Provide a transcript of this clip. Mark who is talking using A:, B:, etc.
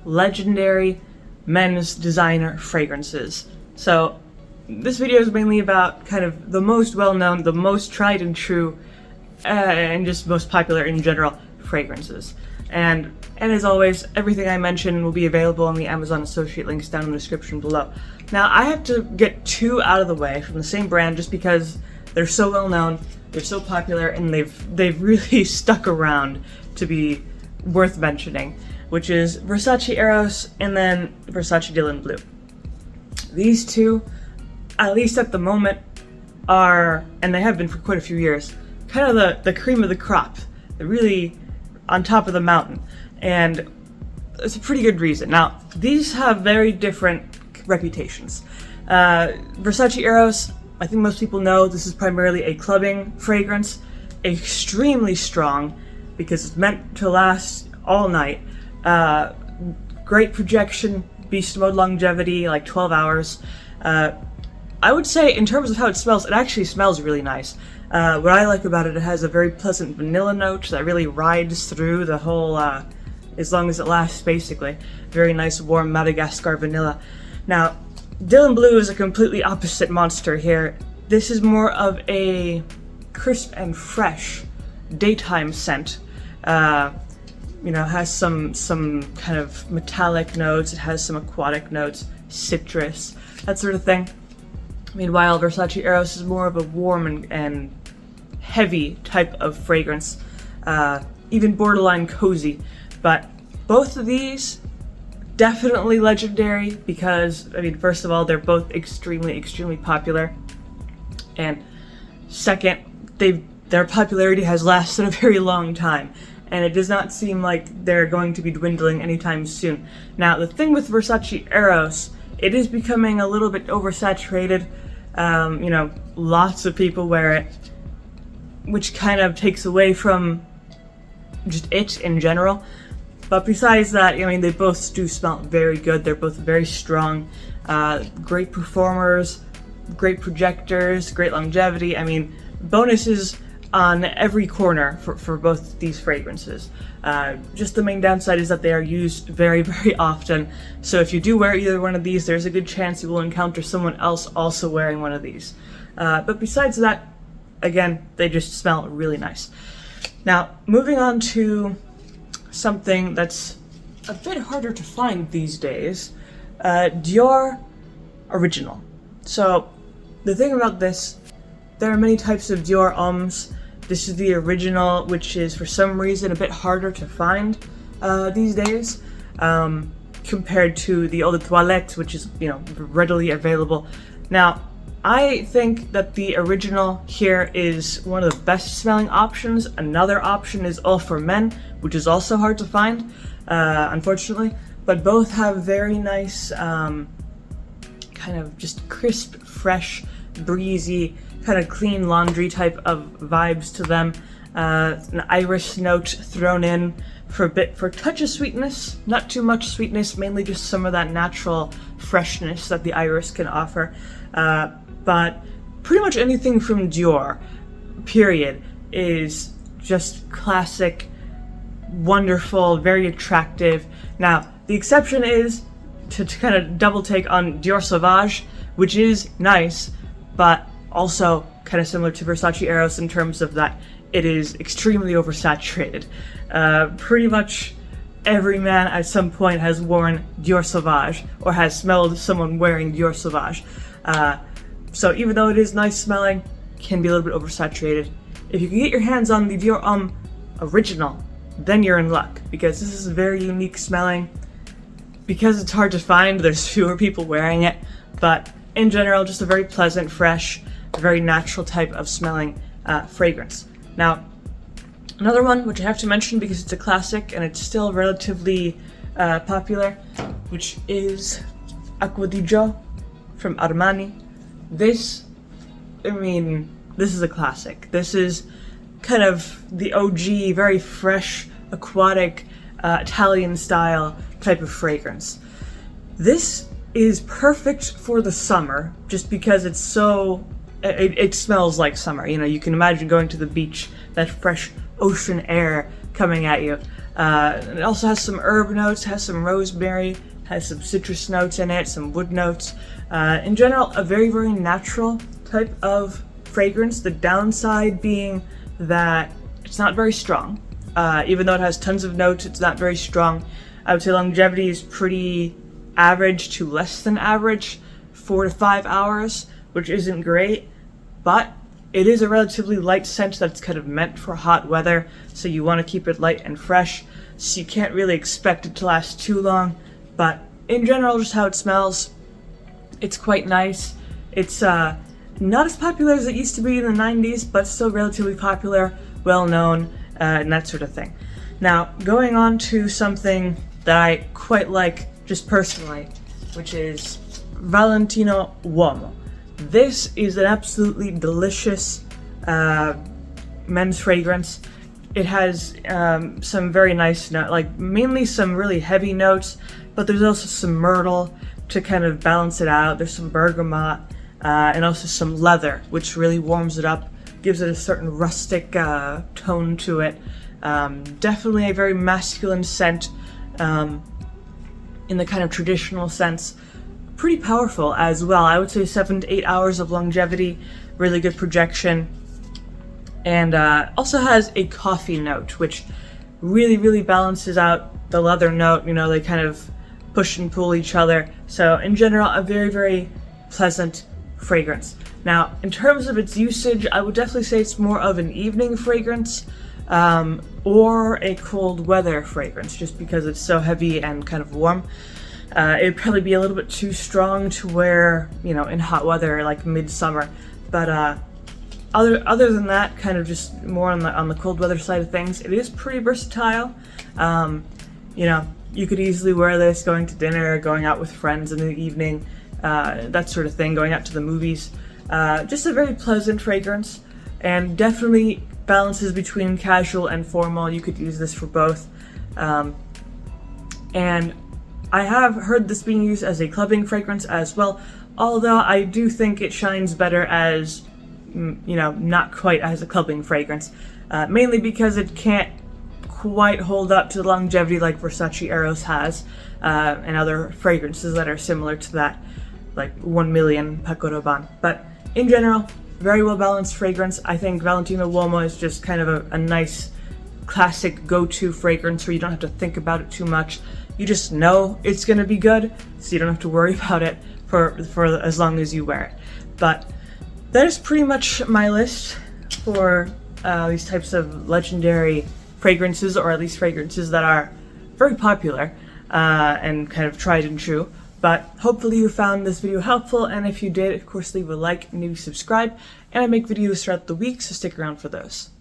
A: legendary men's designer fragrances. So this video is mainly about kind of the most well-known, the most tried and true, and just most popular in general fragrances. And as always, everything I mention will be available on the Amazon associate links down in the description below. Now, I have to get two out of the way from the same brand just because they're so well known, they're so popular, and they've really stuck around to be worth mentioning, which is Versace Eros and then Versace Dylan Blue. These two, at least at the moment, are, and they have been for quite a few years, kind of the cream of the crop. They're really on top of the mountain, and it's a pretty good reason. Now, these have very different reputations. Versace Eros, I think most people know this is primarily a clubbing fragrance, extremely strong because it's meant to last all night. Great projection, beast mode longevity, like 12 hours. I would say in terms of how it smells, it actually smells really nice. What I like about it, it has a very pleasant vanilla note that really rides through the whole, as long as it lasts, basically. Very nice, warm Madagascar vanilla. Now, Dylan Blue is a completely opposite monster here. This is more of a crisp and fresh daytime scent. Has some kind of metallic notes, it has some aquatic notes, citrus, that sort of thing. Meanwhile, Versace Eros is more of a warm and heavy type of fragrance, even borderline cozy. But both of these, definitely legendary because, first of all, they're both extremely popular. And second, their popularity has lasted a very long time. And it does not seem like they're going to be dwindling anytime soon. Now, the thing with Versace Eros, it is becoming a little bit oversaturated. Lots of people wear it, which kind of takes away from just it in general. But besides that, they both do smell very good. They're both very strong, great performers, great projectors, great longevity. Bonuses on every corner for both these fragrances. Just the main downside is that they are used very often. So if you do wear either one of these, there's a good chance you will encounter someone else also wearing one of these. But besides that, again, they just smell really nice. Now, moving on to something that's a bit harder to find these days, Dior Original. So the thing about this, there are many types of Dior Hommes. This is the original, which is for some reason a bit harder to find these days, compared to the Eau de Toilette, which is readily available. Now, I think that the original here is one of the best smelling options. Another option is All for Men, which is also hard to find, unfortunately. But both have very nice, kind of just crisp, fresh, breezy, kind of clean laundry type of vibes to them. An iris note thrown in for a touch of sweetness, not too much sweetness, mainly just some of that natural freshness that the iris can offer. But pretty much anything from Dior, period, is just classic, wonderful, very attractive. Now, the exception is to kind of double take on Dior Sauvage, which is nice, but also kind of similar to Versace Eros in terms of that it is extremely oversaturated. Pretty much every man at some point has worn Dior Sauvage or has smelled someone wearing Dior Sauvage. So even though it is nice smelling, it can be a little bit oversaturated. If you can get your hands on the Dior Homme Original, then you're in luck, because this is very unique smelling. Because it's hard to find, there's fewer people wearing it, but in general, just a very pleasant, fresh, very natural type of smelling fragrance. Now, another one which I have to mention because it's a classic and it's still relatively popular, which is Acqua di Gio from Armani. This is a classic. This is kind of the OG, very fresh, aquatic, Italian style type of fragrance. This is perfect for the summer just because it's so, it smells like summer. You can imagine going to the beach, that fresh ocean air coming at you. It also has some herb notes, has some rosemary, has some citrus notes in it, some wood notes. In general, a very, very natural type of fragrance. The downside being that it's not very strong. Even though it has tons of notes, it's not very strong. I would say longevity is pretty average to less than average, 4 to 5 hours, which isn't great, but it is a relatively light scent that's kind of meant for hot weather, so you want to keep it light and fresh, so you can't really expect it to last too long. But in general, just how it smells, it's quite nice. It's not as popular as it used to be in the 90s, but still relatively popular, well known, and that sort of thing. Now, going on to something that I quite like just personally, which is Valentino Uomo. This is an absolutely delicious men's fragrance. It has some very nice notes, like mainly some really heavy notes, but there's also some myrtle to kind of balance it out. There's some bergamot and also some leather, which really warms it up, gives it a certain rustic tone to it. Definitely a very masculine scent in the kind of traditional sense. Pretty powerful as well. I would say 7 to 8 hours of longevity, really good projection, and also has a coffee note, which really, really balances out the leather note. You know, they kind of push and pull each other. So in general, a very, very pleasant fragrance. Now, in terms of its usage, I would definitely say it's more of an evening fragrance or a cold weather fragrance, just because it's so heavy and kind of warm. It'd probably be a little bit too strong to wear, you know, in hot weather like midsummer. But other than that, kind of just more on the cold weather side of things. It is pretty versatile. You know, you could easily wear this going to dinner, going out with friends in the evening, that sort of thing, going out to the movies. Just a very pleasant fragrance, and definitely balances between casual and formal. You could use this for both. And I have heard this being used as a clubbing fragrance as well, although I do think it shines better as, you know, not quite as a clubbing fragrance, mainly because it can't quite hold up to the longevity like Versace Eros has, and other fragrances that are similar to that, like 1 million Paco Rabanne. But in general, very well balanced fragrance. I think Valentino Uomo is just kind of a nice classic go-to fragrance where you don't have to think about it too much. You just know it's gonna be good, so you don't have to worry about it for as long as you wear it. But that is pretty much my list for these types of legendary fragrances, or at least fragrances that are very popular and kind of tried and true. But hopefully you found this video helpful, and if you did, of course leave a like and maybe subscribe, and I make videos throughout the week, so stick around for those.